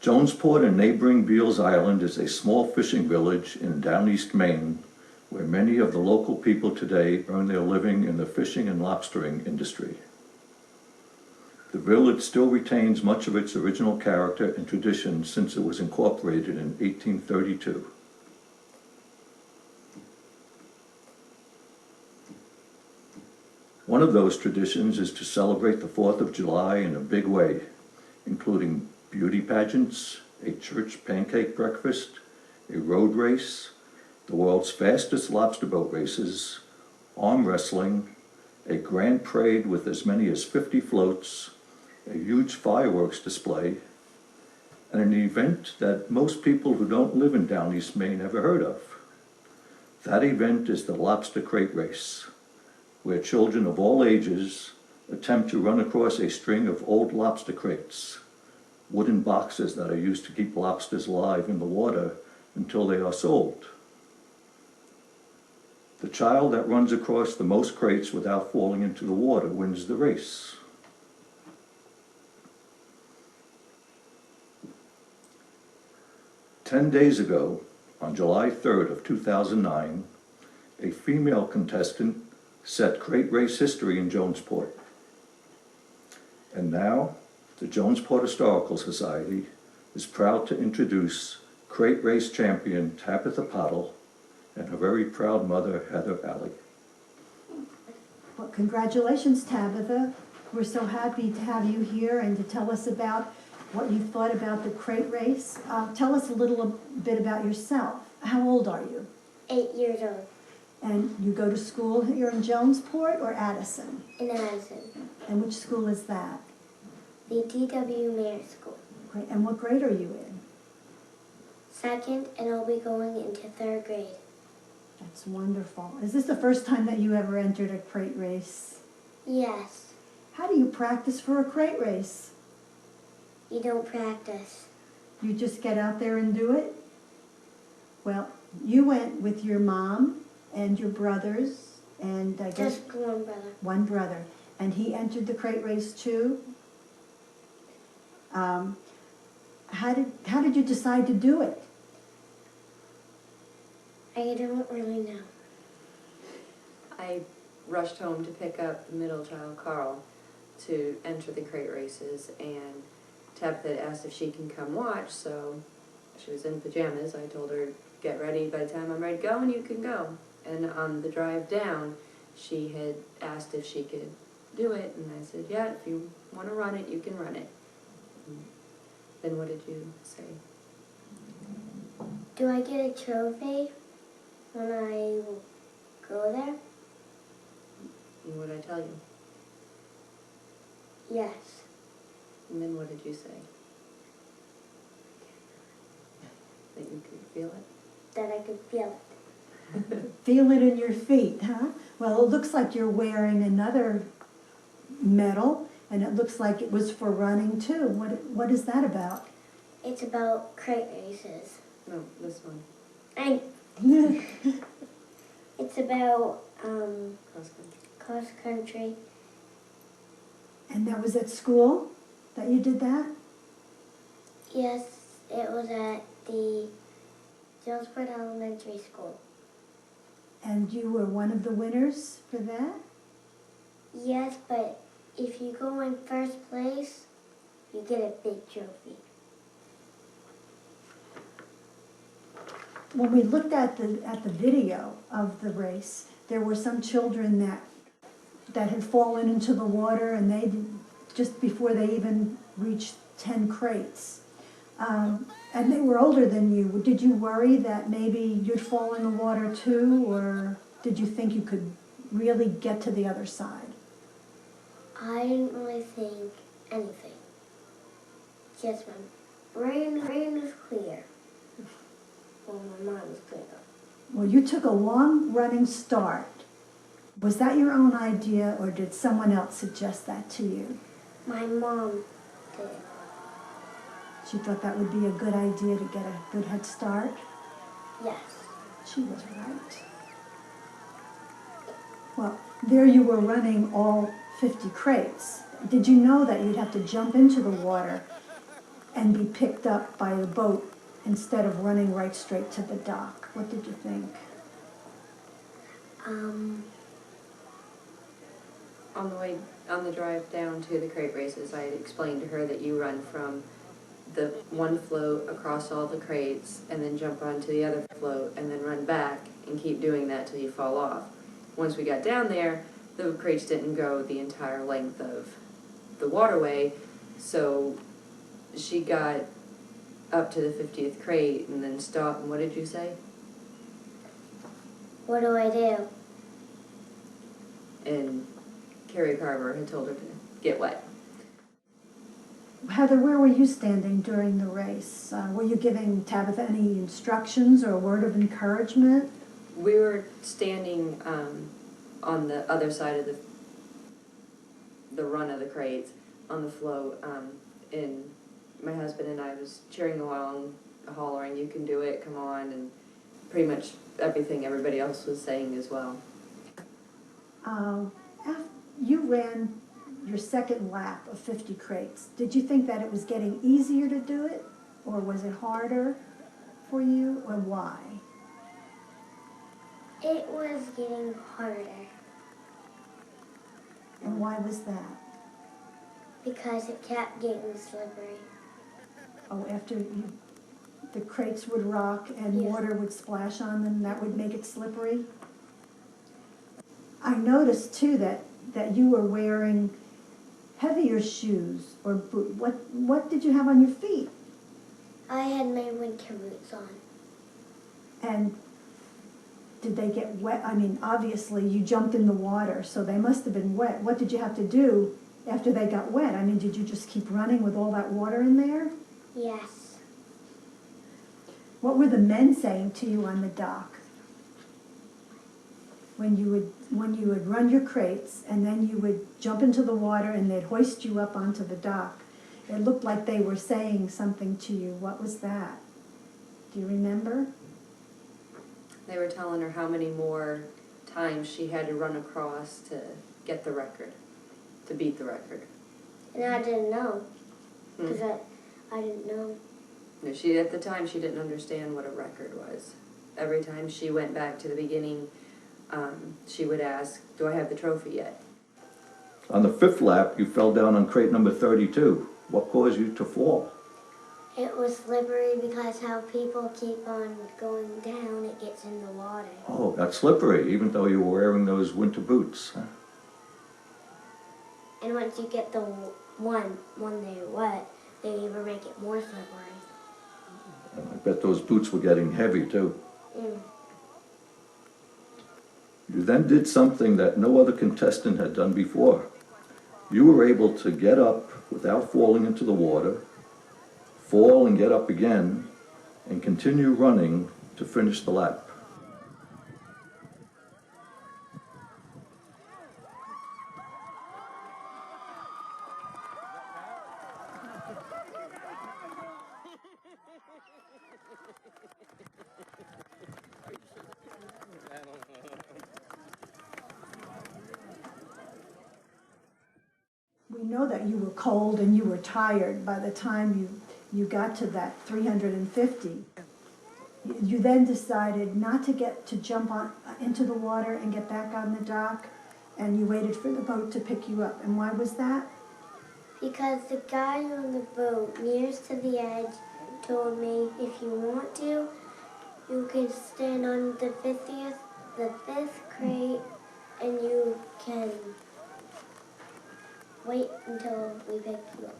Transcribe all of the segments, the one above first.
Jonesport and neighboring Beals Island is a small fishing village in Down East Maine, where many of the local people today earn their living in the fishing and lobstering industry. The village still retains much of its original character and tradition since it was incorporated in 1832. One of those traditions is to celebrate the 4th of July in a big way, including beauty pageants, a church pancake breakfast, a road race, the world's fastest lobster boat races, arm wrestling, a grand parade with as many as 50 floats, a huge fireworks display, and an event that most people who don't live in Down East Maine ever heard of. That event is the Lobster Crate Race, where children of all ages attempt to run across a string of old lobster crates, wooden boxes that are used to keep lobsters alive in the water until they are sold. The child that runs across the most crates without falling into the water wins the race. "10 days ago, on July 3rd of 2009, a female contestant set crate race history in Jonesport. And now, the Jonesport Historical Society is proud to introduce crate race champion Tabitha Pottle and her very proud mother, Heather Alley." Well, congratulations, Tabitha. We're so happy to have you here and to tell us about what you thought about the crate race. Tell us a little bit about yourself. How old are you? 8 years old. And you go to school here in Jonesport or Addison? In Addison. And which school is that? The DW Mayor School. Great. And what grade are you in? 2nd, and I'll be going into 3rd grade. That's wonderful. Is this the first time that you ever entered a crate race? Yes. How do you practice for a crate race? You don't practice. You just get out there and do it? Well, you went with your mom and your brothers, and I guess Just one brother. one brother, and he entered the crate race too. How did you decide to do it? I don't really know. I rushed home to pick up the middle child, Carl, to enter the crate races, and Tabitha had asked if she can come watch, so she was in pajamas. I told her, get ready by the time I'm ready to go, and you can go. And on the drive down, she had asked if she could do it, and I said, yeah, if you want to run it, you can run it. And then what did you say? Do I get a trophy when I go there? And what did I tell you? Yes. And then what did you say? That you could feel it? That I could feel it. Feel it in your feet, huh? Well, it looks like you're wearing another medal, and it looks like it was for running too. What is that about? It's about crate races. No, this one. It's about Cross country. cross country. And that was at school that you did that? Yes, it was at the Jonesport Elementary School. And you were one of the winners for that? Yes, but if you go in first place, you get a big trophy. When we looked at the video of the race, there were some children that had fallen into the water, and they just before they even reached 10 crates. And they were older than you. Did you worry that maybe you'd fall in the water too, or did you think you could really get to the other side? I didn't really think anything. Just my brain was clear. Well, my mind was clear though. Well, you took a long running start. Was that your own idea, or did someone else suggest that to you? My mom did. She thought that would be a good idea to get a good head start? Yes. She was right. Well, there you were running all 50 crates. Did you know that you'd have to jump into the water and be picked up by the boat instead of running right straight to the dock? What did you think? On the drive down to the crate races, I had explained to her that you run from the one float across all the crates and then jump onto the other float and then run back and keep doing that till you fall off. Once we got down there, the crates didn't go the entire length of the waterway, so she got up to the 50th crate and then stopped, and what did you say? What do I do? And Carrie Carver had told her to get wet. Heather, where were you standing during the race? Were you giving Tabitha any instructions or a word of encouragement? We were standing on the other side of the run of the crates on the float, and my husband and I was cheering along, hollering, "You can do it, come on," and pretty much everything everybody else was saying as well. You ran your second lap of 50 crates. Did you think that it was getting easier to do it, or was it harder for you, or why? It was getting harder And why was that? because it kept getting slippery. Oh, the crates would rock and Yes. water would splash on them, that would make it slippery? I noticed too that you were wearing heavier shoes or boot. What did you have on your feet? I had my winter boots on. And did they get wet? I mean, obviously you jumped in the water, so they must have been wet. What did you have to do after they got wet? I mean, did you just keep running with all that water in there? Yes. What were the men saying to you on the dock? When you would run your crates and then you would jump into the water and they'd hoist you up onto the dock. It looked like they were saying something to you. What was that? Do you remember? They were telling her how many more times she had to run across to get the record, to beat the record. And I didn't know. Because I didn't know. No, at the time she didn't understand what a record was. Every time she went back to the beginning, she would ask, "Do I have the trophy yet?" On the 5th lap, you fell down on crate number 32. What caused you to fall? It was slippery because how people keep on going down, it gets in the water. Oh, that's slippery, even though you were wearing those winter boots. Huh? And once you get the one when they're wet, they even make it more slippery. And I bet those boots were getting heavy too. You then did something that no other contestant had done before. You were able to get up without falling into the water, fall and get up again, and continue running to finish the lap. We know that you were cold and you were tired by the time you got to that 350. You then decided not to jump into the water and get back on the dock, and you waited for the boat to pick you up. And why was that? Because the guy on the boat nearest to the edge told me, if you want to, you can stand on the 5th crate, and you can wait until we pick you up.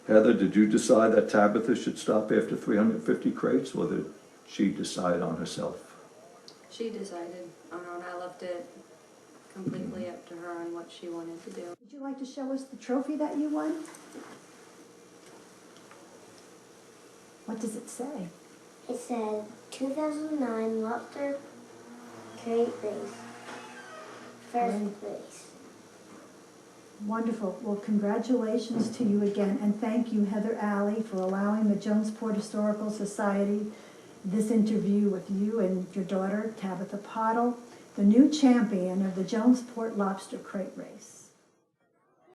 Heather, did you decide that Tabitha should stop after 350 crates, or did she decide on herself? She decided on her own. I left it completely up to her on what she wanted to do. Would you like to show us the trophy that you won? What does it say? It said 2009 Lobster Crate Race. First place. Wonderful. Well, congratulations to you again, and thank you, Heather Alley, for allowing the Jonesport Historical Society this interview with you and your daughter, Tabitha Pottle, the new champion of the Jonesport Lobster Crate Race.